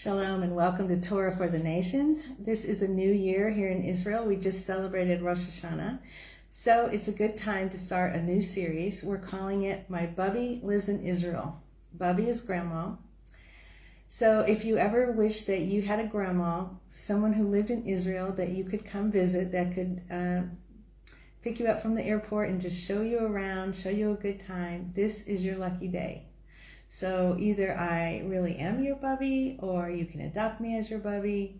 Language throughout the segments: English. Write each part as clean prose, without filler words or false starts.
Shalom and welcome to Torah for the Nations. This is a new year here in Israel. We just celebrated Rosh Hashana. So it's a good time to start a new series. We're calling it My Bubbi Lives in Israel. Bubbi is grandma. So if you ever wish that you had a grandma, someone who lived in Israel that you could come visit, that could pick you up from the airport and just show you around, show you a good time, this is your lucky day. So either I really am your Bubbi or you can adopt me as your Bubbi.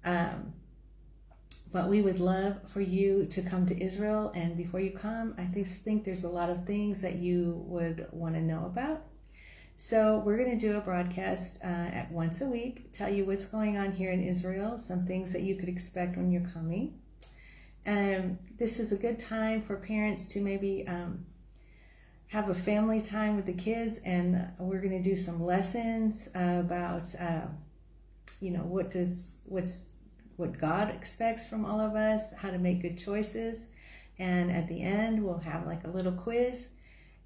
But we would love for you to come to Israel. And before you come, I just think there's a lot of things that you would want to know about. So we're going to do a broadcast at once a week, tell you what's going on here in Israel, some things that you could expect when you're coming. This is a good time for parents to maybe have a family time with the kids, and we're going to do some lessons about what God expects from all of us, how to make good choices, and at the end we'll have like a little quiz.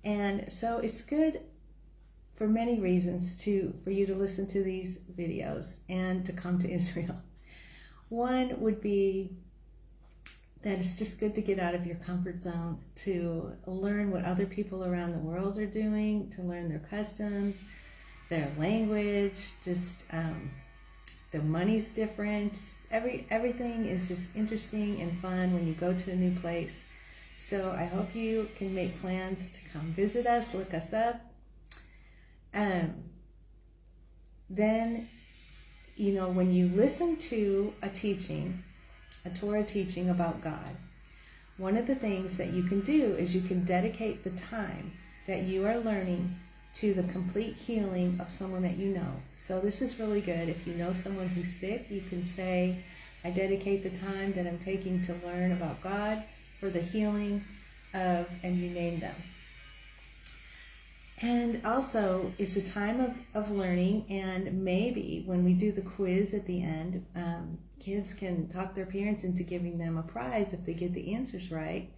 And so it's good for many reasons for you to listen to these videos and to come to Israel. One would be that it's just good to get out of your comfort zone, to learn what other people around the world are doing, to learn their customs, their language, just their money's different. Everything is just interesting and fun when you go to a new place. So I hope you can make plans to come visit us, look us up. Then, when you listen to a Torah teaching about God, one of the things that you can do is you can dedicate the time that you are learning to the complete healing of someone that you know. So this is really good. If you know someone who's sick, you can say, I dedicate the time that I'm taking to learn about God for the healing of, and you name them. And also, it's a time of learning, and maybe when we do the quiz at the end, kids can talk their parents into giving them a prize if they get the answers right.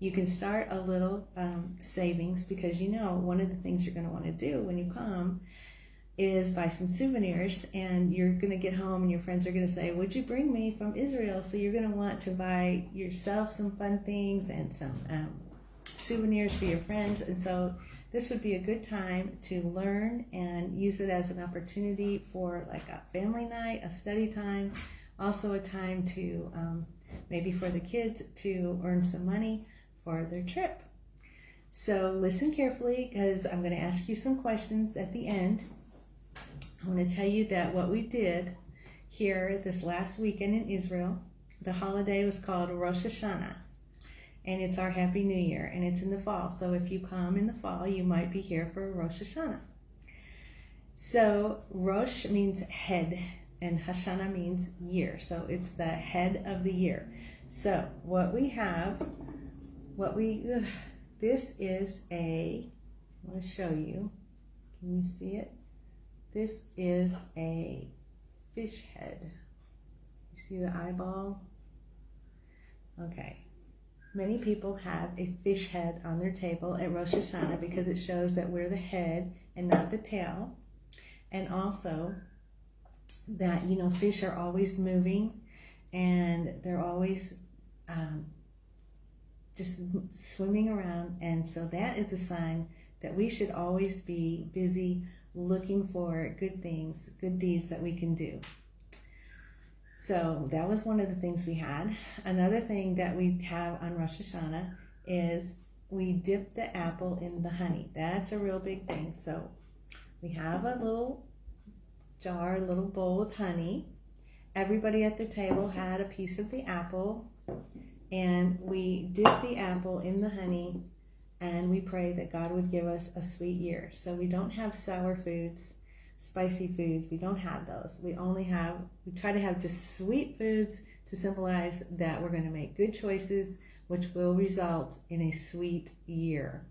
You can start a little savings, because one of the things you're going to want to do when you come is buy some souvenirs, and you're going to get home and your friends are going to say, what'd you bring me from Israel? So you're going to want to buy yourself some fun things and some souvenirs for your friends. And so this would be a good time to learn and use it as an opportunity for like a family night, a study time, also a time to maybe for the kids to earn some money for their trip. So listen carefully, because I'm going to ask you some questions at the end. I want to tell you that what we did here this last weekend in Israel, the holiday was called Rosh Hashana. And it's our Happy New Year, and it's in the fall. So if you come in the fall, you might be here for Rosh Hashana. So Rosh means head, and Hashana means year. So it's the head of the year. So this is I want to show you. Can you see it? This is a fish head. You see the eyeball? Okay. Many people have a fish head on their table at Rosh Hashana because it shows that we're the head and not the tail. And also that, fish are always moving, and they're always just swimming around. And so that is a sign that we should always be busy looking for good things, good deeds that we can do. So that was one of the things we had. Another thing that we have on Rosh Hashana is we dip the apple in the honey. That's a real big thing. So we have a little jar, a little bowl with honey. Everybody at the table had a piece of the apple, and we dip the apple in the honey, and we pray that God would give us a sweet year. So we don't have sour foods, spicy foods. We don't have those. We try to have just sweet foods to symbolize that we're going to make good choices, which will result in a sweet year.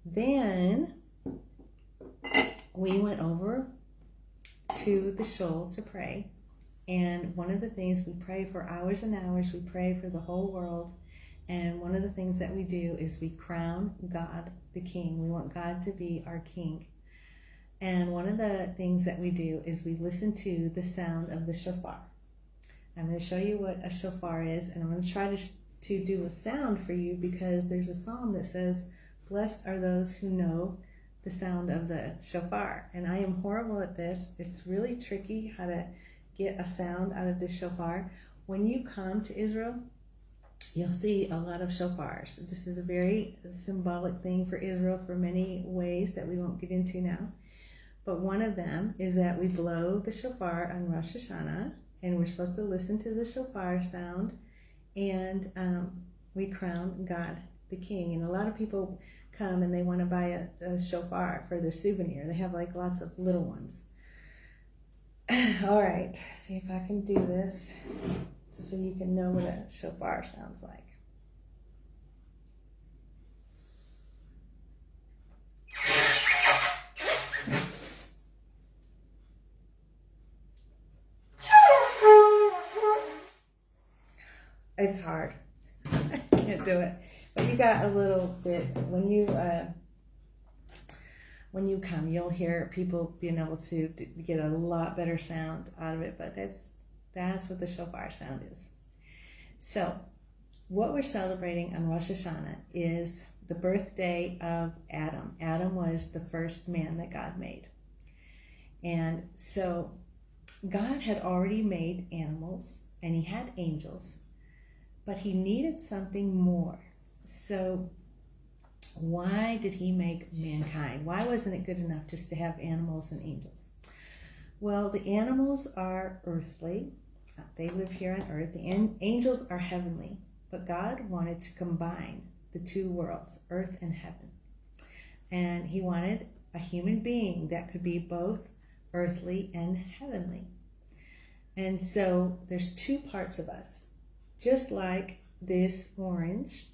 Then we went over to the shul to pray. And one of the things, we pray for hours and hours. We pray for the whole world. And one of the things that we do is we crown God the King. We want God to be our King. And one of the things that we do is we listen to the sound of the shofar. I'm going to show you what a shofar is, and I'm going to try to do a sound for you, because there's a psalm that says, blessed are those who know the sound of the shofar. And I am horrible at this. It's really tricky how to get a sound out of the shofar. When you come to Israel, you'll see a lot of shofars. This is a very symbolic thing for Israel for many ways that we won't get into now. But one of them is that we blow the shofar on Rosh Hashana, and we're supposed to listen to the shofar sound, and we crown God the King. And a lot of people come and they want to buy a shofar for their souvenir. They have like lots of little ones. All right, see if I can do this so you can know what a shofar sounds like. It's hard. I can't do it. But you got a little bit. When you come, you'll hear people being able to get a lot better sound out of it. But that's what the shofar sound is. So what we're celebrating on Rosh Hashana is the birthday of Adam. Adam was the first man that God made. And so God had already made animals, and he had angels, but he needed something more. So why did he make mankind? Why wasn't it good enough just to have animals and angels? Well, the animals are earthly. They live here on earth. The angels are heavenly. But God wanted to combine the two worlds, earth and heaven. And he wanted a human being that could be both earthly and heavenly. And so there's two parts of us. Just like this orange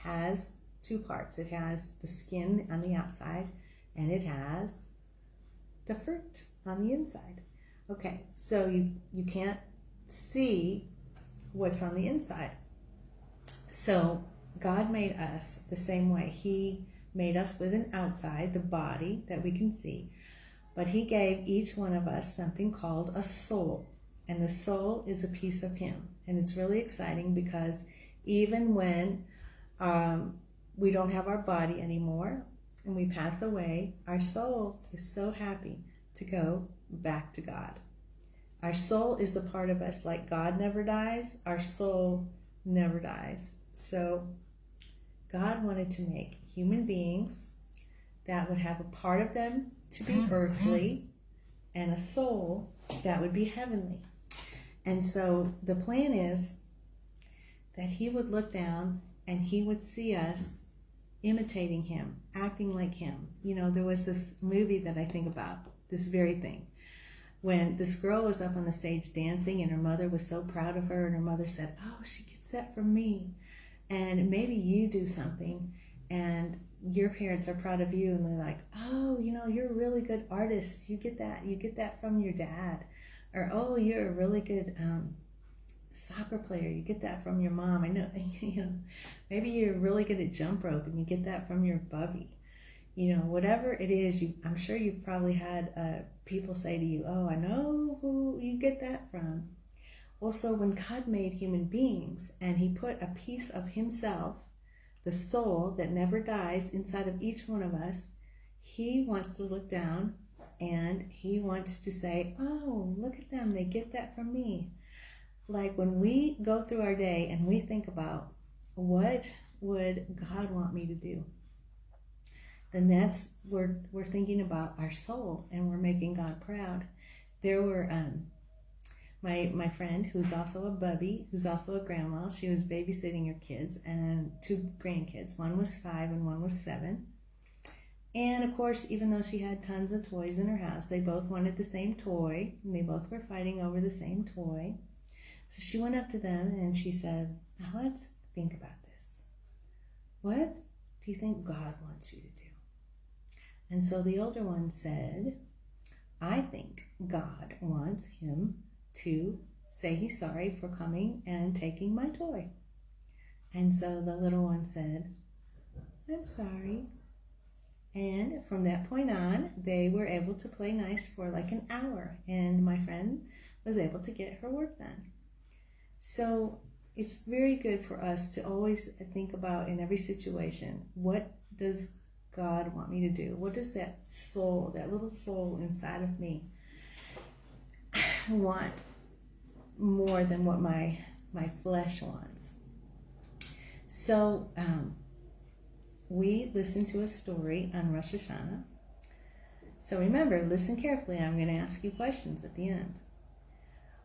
has two parts. It has the skin on the outside, and it has the fruit on the inside. Okay, so you can't see what's on the inside. So God made us the same way. He made us with an outside, the body that we can see, but he gave each one of us something called a soul. And the soul is a piece of him. And it's really exciting, because even when we don't have our body anymore and we pass away, our soul is so happy to go back to God. Our soul is the part of us, like God never dies, our soul never dies. So God wanted to make human beings that would have a part of them to be earthly and a soul that would be heavenly. And so the plan is that he would look down and he would see us imitating him, acting like him. You know, there was this movie that I think about, this very thing. When this girl was up on the stage dancing, and her mother was so proud of her, and her mother said, oh, she gets that from me. And maybe you do something and your parents are proud of you, and they're like, oh, you know, you're a really good artist. You get that from your dad. Or, oh, you're a really good soccer player. You get that from your mom. I know, you know, maybe you're really good at jump rope, and you get that from your Bubbi. You know, whatever it is, I'm sure you've probably had people say to you, oh, I know who you get that from. Also, when God made human beings and he put a piece of himself, the soul that never dies, inside of each one of us, he wants to look down and he wants to say, oh, look at them. They get that from me. Like when we go through our day and we think about, what would God want me to do? Then that's we're thinking about our soul, and we're making God proud. There were my friend, who's also a Bubbi, who's also a grandma. She was babysitting her kids, and two grandkids. One was 5 and one was 7. And of course, even though she had tons of toys in her house, they both wanted the same toy, and they both were fighting over the same toy. So she went up to them and she said, now let's think about this. What do you think God wants you to do? And so the older one said, I think God wants him to say he's sorry for coming and taking my toy. And so the little one said, I'm sorry. And from that point on, they were able to play nice for like an hour, and my friend was able to get her work done. So it's very good for us to always think about in every situation, what does God want me to do? What does that soul, that little soul inside of me want more than what my flesh wants? So we listened to a story on Rosh Hashana. So remember, listen carefully. I'm going to ask you questions at the end.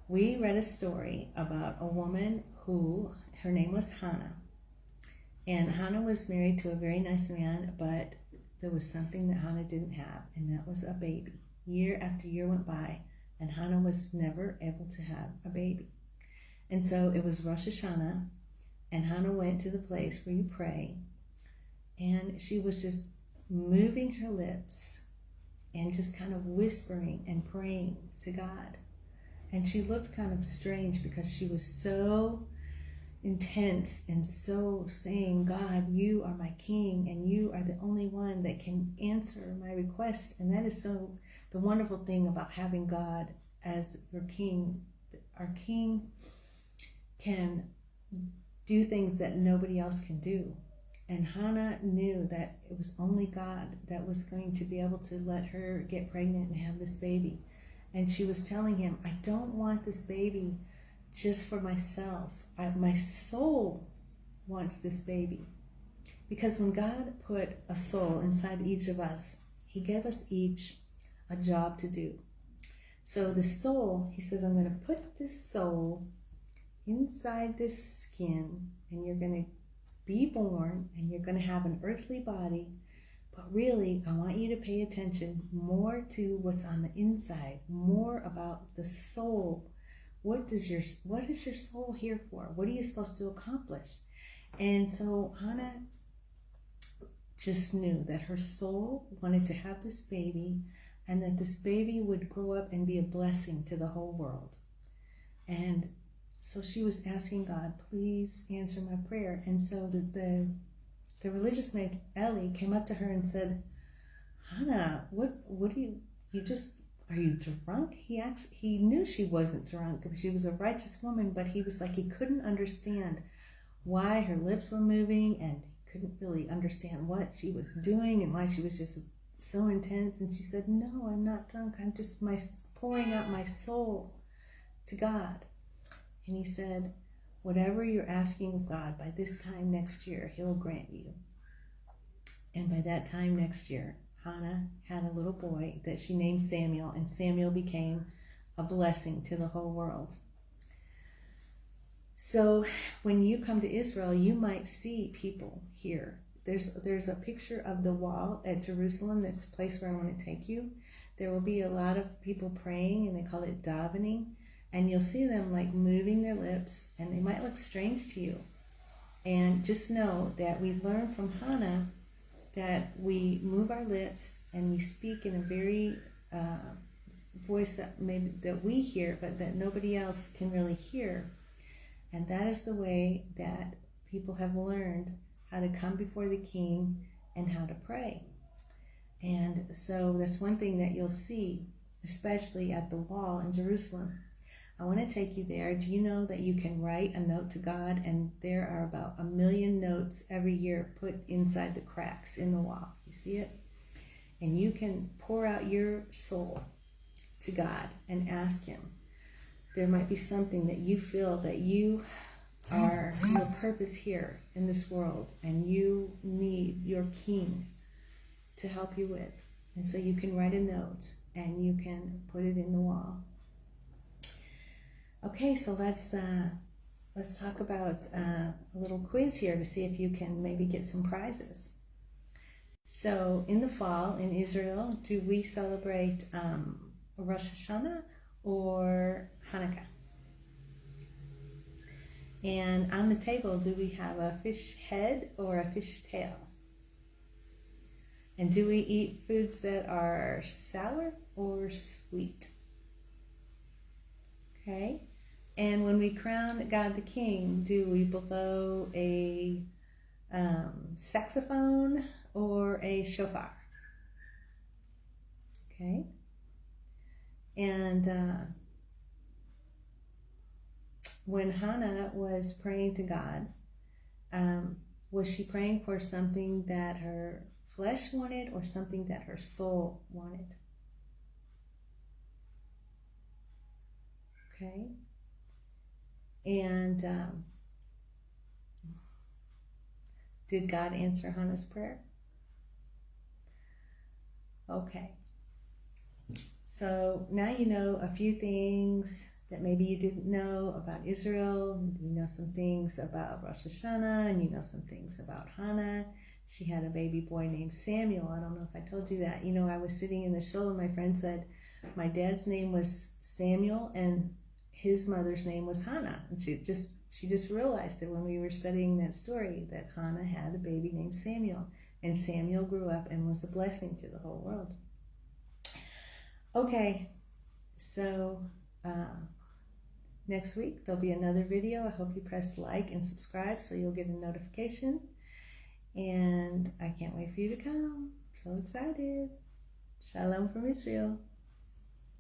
We read a story about a woman who, her name was Hanna. And Hanna was married to a very nice man, but there was something that Hanna didn't have, and that was a baby. Year after year went by, and Hanna was never able to have a baby. And so it was Rosh Hashana, and Hanna went to the place where you pray, and she was just moving her lips and just kind of whispering and praying to God. And she looked kind of strange because she was so intense and so saying, God, you are my king, and you are the only one that can answer my request. And that is so the wonderful thing about having God as your king. Our king can do things that nobody else can do. And Hanna knew that it was only God that was going to be able to let her get pregnant and have this baby. And she was telling him, I don't want this baby just for myself. My soul wants this baby. Because when God put a soul inside each of us, he gave us each a job to do. So the soul, he says, I'm going to put this soul inside this skin, and you're going to be born, and you're going to have an earthly body. But really, I want you to pay attention more to what's on the inside, more about the soul. What is your soul here for? What are you supposed to accomplish? And so Hanna just knew that her soul wanted to have this baby, and that this baby would grow up and be a blessing to the whole world. And so she was asking God, please answer my prayer. And so the religious maid Ellie came up to her and said, Hanna, what do you just, are you drunk? He knew she wasn't drunk because she was a righteous woman, but he was like, he couldn't understand why her lips were moving, and he couldn't really understand what she was doing and why she was just so intense. And she said, no, I'm not drunk. I'm just pouring out my soul to God. And he said, whatever you're asking of God, by this time next year, he'll grant you. And by that time next year, Hanna had a little boy that she named Samuel, and Samuel became a blessing to the whole world. So when you come to Israel, you might see people here. There's a picture of the wall at Jerusalem. That's the place where I want to take you. There will be a lot of people praying, and they call it davening. And you'll see them like moving their lips, and they might look strange to you. And just know that we learn from Hanna that we move our lips and we speak in a very voice that maybe that we hear, but that nobody else can really hear. And that is the way that people have learned how to come before the king and how to pray. And so that's one thing that you'll see, especially at the wall in Jerusalem. I want to take you there. Do you know that you can write a note to God, and there are about 1 million notes every year put inside the cracks in the wall? You see it? And you can pour out your soul to God and ask him. There might be something that you feel that you are your purpose here in this world, and you need your king to help you with. And so you can write a note and you can put it in the wall. Okay, so let's talk about a little quiz here to see if you can maybe get some prizes. So in the fall in Israel, do we celebrate Rosh Hashana or Hanukkah? And on the table, do we have a fish head or a fish tail? And do we eat foods that are sour or sweet? Okay. And when we crown God the King, do we blow a saxophone or a shofar? Okay? And when Hanna was praying to God, was she praying for something that her flesh wanted or something that her soul wanted? Okay? And did God answer Hanna's prayer? Okay. So now you know a few things that maybe you didn't know about Israel. You know some things about Rosh Hashana, and you know some things about Hanna. She had a baby boy named Samuel. I don't know if I told you that. You know, I was sitting in the shul and my friend said my dad's name was Samuel and his mother's name was Hanna. And she just realized it when we were studying that story, that Hanna had a baby named Samuel. And Samuel grew up and was a blessing to the whole world. Okay, so next week there'll be another video. I hope you press like and subscribe so you'll get a notification. And I can't wait for you to come. So excited. Shalom from Israel.